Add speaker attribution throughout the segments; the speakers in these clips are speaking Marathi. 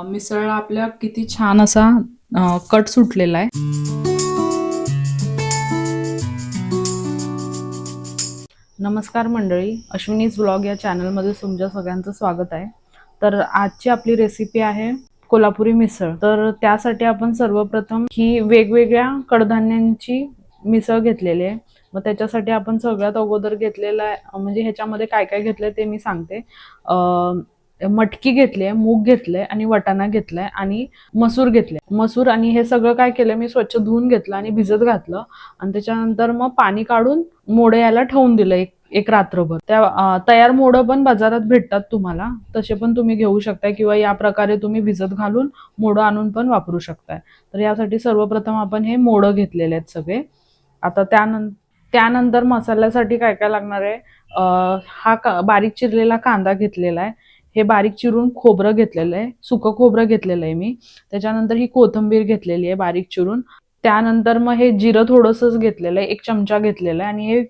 Speaker 1: मिसळला आपल्या किती छान असा कट सुटलेला आहे. नमस्कार मंडळी, अश्विनीज व्लॉग या चॅनलमध्ये तुमच्या सगळ्यांचं स्वागत आहे. तर आजची आपली रेसिपी आहे कोल्हापुरी मिसळ. तर त्यासाठी आपण सर्वप्रथम ही वेगवेगळ्या कडधान्यांची मिसळ घेतलेली आहे. मग त्याच्यासाठी आपण सगळ्यात अगोदर घेतलेला आहे, म्हणजे ह्याच्यामध्ये काय काय घेतलंय ते मी सांगते. मटकी घेतली, मूग घेतले आणि वटाणा घेतलाय आणि मसूर घेतले. मसूर आणि हे सगळं काय केलं, मी स्वच्छ धुवून घेतलं आणि भिजत घातलं आणि त्याच्यानंतर मग पाणी काढून मोडं याला ठेवून दिलं एक रात्रभर. त्या तयार मोडं पण बाजारात भेटतात तुम्हाला, तसे पण तुम्ही घेऊ शकताय किंवा या प्रकारे तुम्ही भिजत घालून मोडं आणून पण वापरू शकताय. तर यासाठी सर्वप्रथम आपण हे मोडं घेतलेले आहेत सगळे. आता त्यानंतर मसाल्यासाठी काय काय लागणार आहे, हा बारीक चिरलेला कांदा घेतलेला आहे. हे बारीक चिरून खोबरं घेतलेलं आहे, सुकं खोबरं घेतलेलं आहे मी. त्याच्यानंतर ही कोथिंबीर घेतलेली आहे बारीक चिरून. त्यानंतर मग हे जिरं थोडंसंच घेतलेलं आहे, 1 चमचा घेतलेला आहे. आणि हे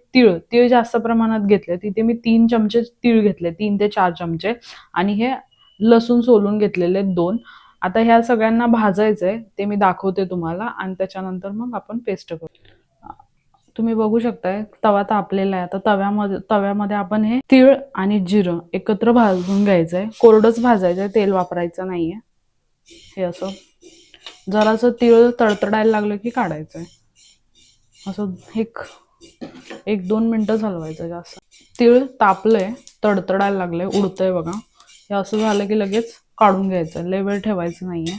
Speaker 1: तीळ जास्त प्रमाणात घेतले, तिथे मी 3 चमचे तीळ घेतले, 3 ते 4 चमचे. आणि हे लसूण सोलून घेतलेले 2. आता ह्या सगळ्यांना भाजायचंय, ते मी दाखवते तुम्हाला आणि त्याच्यानंतर मग आपण पेस्ट करू. तुम्ही बघू शकताय तवा तापलेला आहे. आता तव्यामध्ये आपण हे तीळ आणि जिरं एकत्र भाजून घ्यायचंय. कोरडंच भाजायचंय, तेल वापरायचं नाहीये. हे असं जरासं तीळ तडतडायला लागलं की काढायचंय. असं एक 2 मिनिटं हलवायचं जास्त. तीळ तापलंय, तडतडायला लागलंय, उडतंय बघा. हे असं झालं की लगेच काढून घ्यायचं, लय वेळ ठेवायचं नाहीये,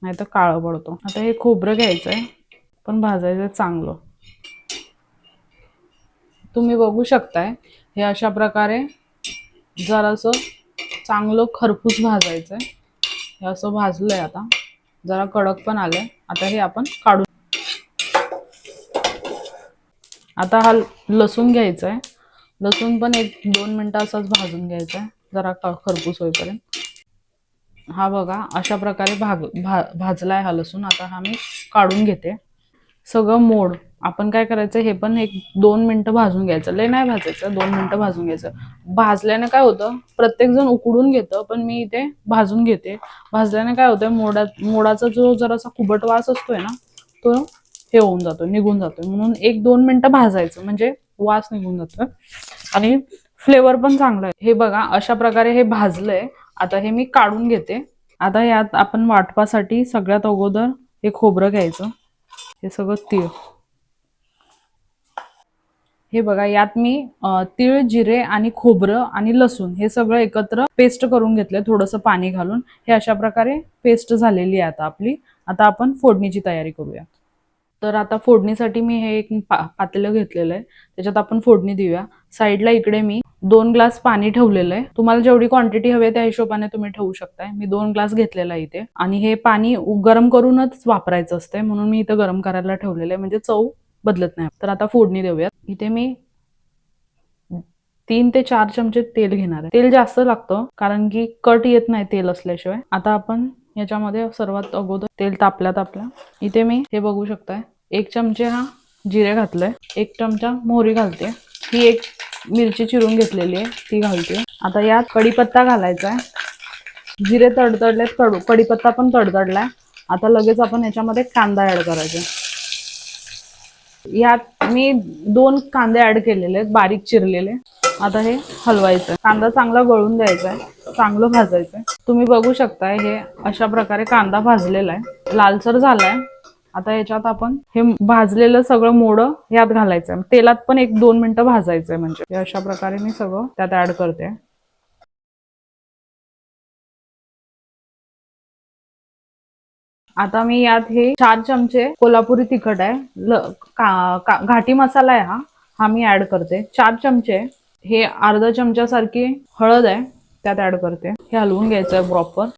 Speaker 1: नाहीतर काळं पडतो. आता हे खोबरं घ्यायचंय, पण भाजायचं चांगलं. तुम्ही बघू शकताय हे अशा प्रकारे जरासं चांगलं खरपूस भाजायचंय. हे असं भाजलंय, आता जरा कडक पण आलंय. आता हे आपण काढून. आता हा लसूण घ्यायचा आहे. लसूण पण 1-2 मिनिटं असंच भाजून घ्यायचा आहे, जरा खरपूस होईपर्यंत. हा बघा अशा प्रकारे भाजलाय हा लसूण. आता हा मी काढून घेते. सगळं मोड आपण काय करायचं, हे पण 1-2 मिनिटं भाजून घ्यायचं, लय नाही भाजायचं, 2 मिनिटं भाजून घ्यायचं. भाजल्याने काय होतं, प्रत्येक जण उकडून घेतं, पण मी इथे भाजून घेते. भाजल्याने काय होतं, मोडाचा जो जरासा कुबट वास असतोय ना, तो हे होऊन जातो, निघून जातो. म्हणून 1-2 मिनिटं भाजायचं, म्हणजे वास निघून जातो आणि फ्लेवर पण चांगला आहे. हे बघा अशा प्रकारे हे भाजलंय. आता हे मी काढून घेते. आता यात आपण वाटपासाठी सगळ्यात अगोदर हे खोबरं घ्यायचं, हे सगळं तीळ. हे बघा यात मी तीळ, जिरे आणि खोबरं आणि लसूण हे सगळं एकत्र पेस्ट करून घेतलंय, थोडंसं पाणी घालून. हे अशा प्रकारे पेस्ट झालेली आहे आता आपली. आता आपण फोडणीची तयारी करूया. तर आता फोडणीसाठी मी हे एक पातेलं घेतलेलं आहे, त्याच्यात आपण फोडणी देऊया. साईडला इकडे मी 2 ग्लास पाणी ठेवलेलं आहे. तुम्हाला जेवढी क्वांटिटी हवी आहे त्या हिशोबाने तुम्ही ठेवू शकताय. मी 2 ग्लास घेतलेला आहे इथे. आणि हे पाणी गरम करूनच वापरायचं असतंय, म्हणून मी इथं गरम करायला ठेवलेलं आहे, म्हणजे चव बदलत नाही. तर आता फोडणी देऊयात. इथे मी 3 ते 4 चमचे तेल घेणार आहे. तेल जास्त लागतं कारण की कट येत नाही तेल असल्याशिवाय. आता आपण याच्यामध्ये सर्वात अगोदर तेल तापल्या इथे मी हे बघू शकताय 1 चमचे हा जिरे घातलंय, 1 चमचा मोहरी घालते, ही 1 मिरची चिरून घेतलेली आहे ती घालते. आता यात कढीपत्ता घालायचा आहे. जिरे तडतडलेत, कढीपत्ता पण तडतडलाय. आता लगेच आपण याच्यामध्ये कांदा ऍड करायचा. यात मी 2 कांदे ऍड केलेले आहेत, बारीक चिरलेले. आता हे हलवायचं, कांदा चांगला गळून द्यायचा आहे, चांगलं भाजायचंय. तुम्ही बघू शकताय हे अशा प्रकारे कांदा भाजलेला आहे, लालसर झालाय. आता याच्यात आपण हे भाजलेलं सगळं मोडं यात घालायचंय, तेलात पण 1-2 मिनिटं भाजायचंय. म्हणजे अशा प्रकारे मी सगळं त्यात ऍड करते. आता मी यात हे 4 चमचे कोल्हापुरी तिखट आहे, घाटी मसाला आहे हा मी ऍड करते 4 चमचे. हे अर्धा चमचा सारखी हळद आहे, त्यात ऍड करते. हे हलवून घ्यायचं प्रॉपर.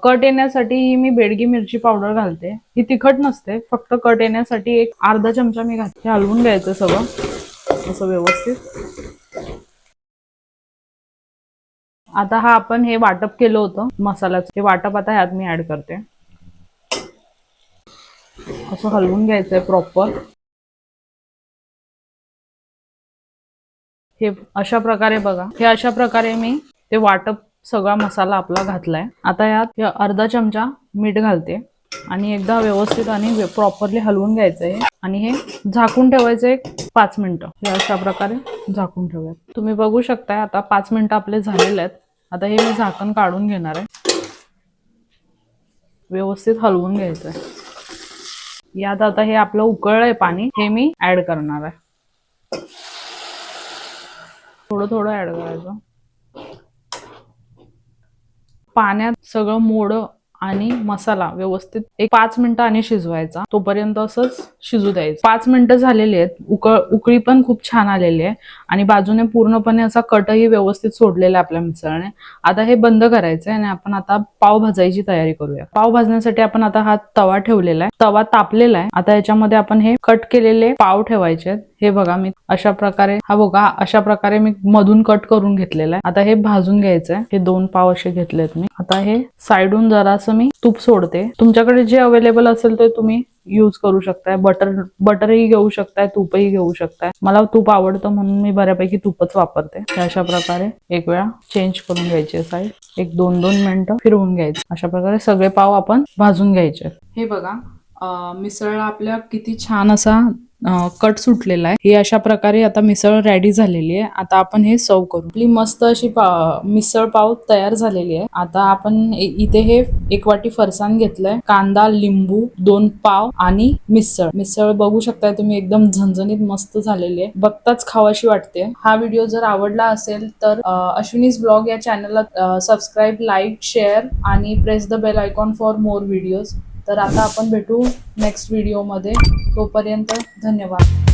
Speaker 1: कट येण्यासाठी ही मी बेडगी मिरची पावडर घालते, ही तिखट नसते, फक्त कट येण्यासाठी एक अर्धा चमचा मी घालते. हलवून घ्यायचं सगळं असं व्यवस्थित. आता हा आपण हे वाटप केलं होतं मसाल्याचं, हे वाटप आता ह्यात मी ऍड करते. असं हलवून घ्यायचंय प्रॉपर. हे अशा प्रकारे बघा, हे अशा प्रकारे मी ते वाटप सगळा मसाला आपला घातलाय. आता यात अर्धा चमचा मीठ घालते आणि एकदा व्यवस्थित आणि प्रॉपरली हलवून घ्यायचंय आणि हे झाकून ठेवायचं एक 5 मिनिटं. हे अशा प्रकारे झाकून ठेवूयात. तुम्ही बघू शकताय आता 5 मिनिटं आपले झालेले आहेत. आता हे मी झाकण काढून घेणार आहे. व्यवस्थित हलवून घ्यायचंय. यात आता हे आपलं उकळलंय पाणी, हे मी ऍड करणार आहे. थोडं थोडं ऍड करायचं. पाण्यात सगळं मोडं आणि मसाला व्यवस्थित एक 5 मिनिटं आणि शिजवायचा. तोपर्यंत असंच शिजू द्यायचं. 5 मिनिटं झालेली आहेत. उकळी पण खूप छान आलेली आहे आणि बाजूने पूर्णपणे असा कटही व्यवस्थित सोडलेला आहे आपल्या मिसळने. आता हे बंद करायचंय आणि आपण आता पाव भाजायची तयारी करूया. पाव भाजण्यासाठी आपण आता हा तवा ठेवलेला आहे. तवा तापलेला आहे. आता याच्यामध्ये आपण हे कट केलेले पाव ठेवायचे आहेत. हे बघा मी अशा प्रकारे, हा बघा अशा प्रकारे मी मधून कट करून घेतलेला आहे. आता हे भाजून घ्यायचंय. हे 2 पाव असे घेतलेत मी. आता हे साइडून जरासं मी तूप सोडते. तुमच्याकडे जे अवेलेबल असेल ते तुम्ही यूज करू शकताय. बटरही घेऊ शकताय, तूपही घेऊ शकताय. मला तूप आवडतं म्हणून मी बऱ्यापैकी तूपच वापरते. अशा प्रकारे एक वेळा चेंज करून घ्यायचे साईड. एक 2-2 मिनिटं फिरवून घ्यायचे. अशा प्रकारे सगळे पाव आपण भाजून घ्यायचे. हे बघा मिसळला आपल्या किती छान असा कट सुटलेला आहे. ही अशा प्रकारे आता मिसळ रेडी झालेली आहे. आता आपण हे सर्व करू. आपली मस्त अशी मिसळ पाव तयार झालेली आहे. आता आपण इथे हे 1 वाटी फरसाण घेतलंय, कांदा, लिंबू, 2 पाव आणि मिसळ बघू शकताय तुम्ही, एकदम झणझणीत मस्त झालेली आहे. बघताच खावाशी वाटते. हा व्हिडिओ जर आवडला असेल तर अश्विनीज ब्लॉग या चॅनलला सबस्क्राईब, लाईक, शेअर आणि press the bell icon for more videos. तर आता आपण भेटू नेक्स्ट व्हिडिओमध्ये. तोपर्यंत धन्यवाद.